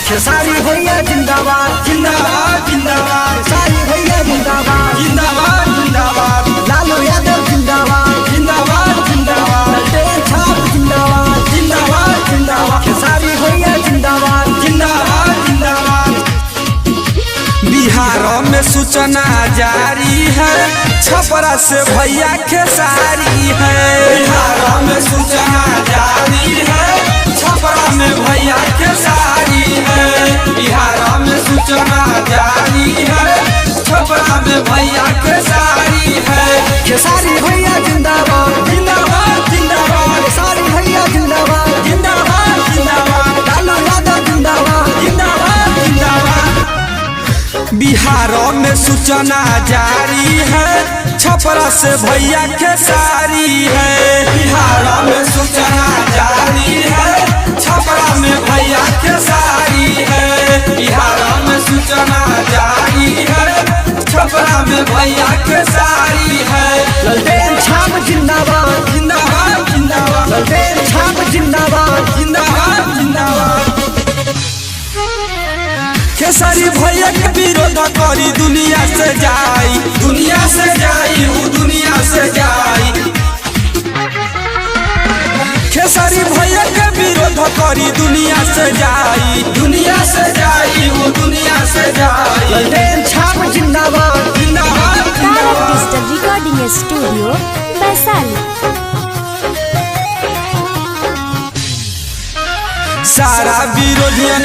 खेसारी भैया जिंदाबाद जिंदाबाद जिंदाबाद खेसारी भैया जिंदाबाद जिंदाबाद जिंदाबाद लालू यादव जिंदाबाद जिंदाबाद जिंदाबाद ललटेन छाप जिंदाबाद जिंदाबाद जिंदाबाद खेसारी भैया जिंदाबाद जिंदाबाद जिंदाबाद। बिहार में सूचना जारी है, छपरा से भैया खेसारी है। बिहार में सूचना जारी है, छपरा में भैया खेसारी है। बिहार में सूचना जारी है, छपरा में भैया खेसारी है। खेसारी भैया जिंदाबाद जिंदाबाद जिंदाबाद खेसारी भैया जिंदाबाद जिंदाबाद जिंदाबाद लालू यादव जिंदाबाद जिंदाबाद जिंदाबाद। बिहार में सूचना जारी है, छपरा से भैया खेसारी है। बिहार में सूचना जारी है, छपरा में भैया खेसारी है। बिहार में सूचना जारी है, छपरा में भैया खेसारी है। ललटेन छाप जिंदाबाद जिंदाबाद जिंदाबाद ललटेन छाप जिंदाबाद जिंदाबाद जिंदाबाद। खेसारी भैया के विरोध करी दुनिया से जाई, दुनिया से जाई, वो दुनिया से जाई। खेसारी भैया के विरोध करी दुनिया से जाई, दुनिया से जाई, वो दुनिया से जाई। ललटेन छाप जिंदाबाद जिंदाबाद तारक जिंदाबाद डिजिटल रिकॉर्डिंग स्टूडियो वैशाली। सारा विरोधियन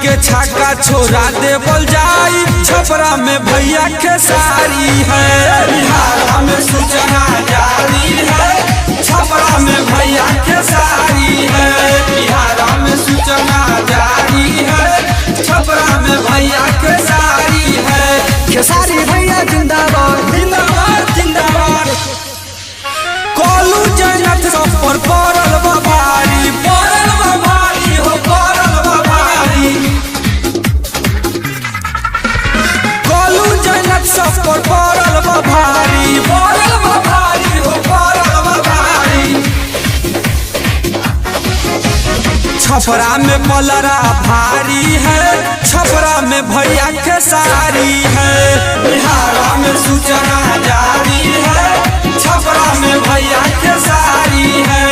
के छक्का छोड़ा देवल जाई, छपरा में भैया खेसारी है। बिहार में सूचना जारी है, छपरा में भैया खेसारी है। बिहार में सूचना जारी है, छपरा में भैया खेसारी है। खेसारी भैया जिंदाबाद जिंदाबाद जिंदाबाद। कोलू जनत सब पर पड़ल बा भारी, पड़ल बा भारी हो, पड़ल बा भारी। कोलू जनत सब पर पड़ल बा भारी, पड़ल बा भारी हो, पड़ल बा भारी। छपरा में पलरा भारी है, छपरा में भैया खेसारी है। बिहार में सूचना जारी है, छपरा में भैया खेसारी है।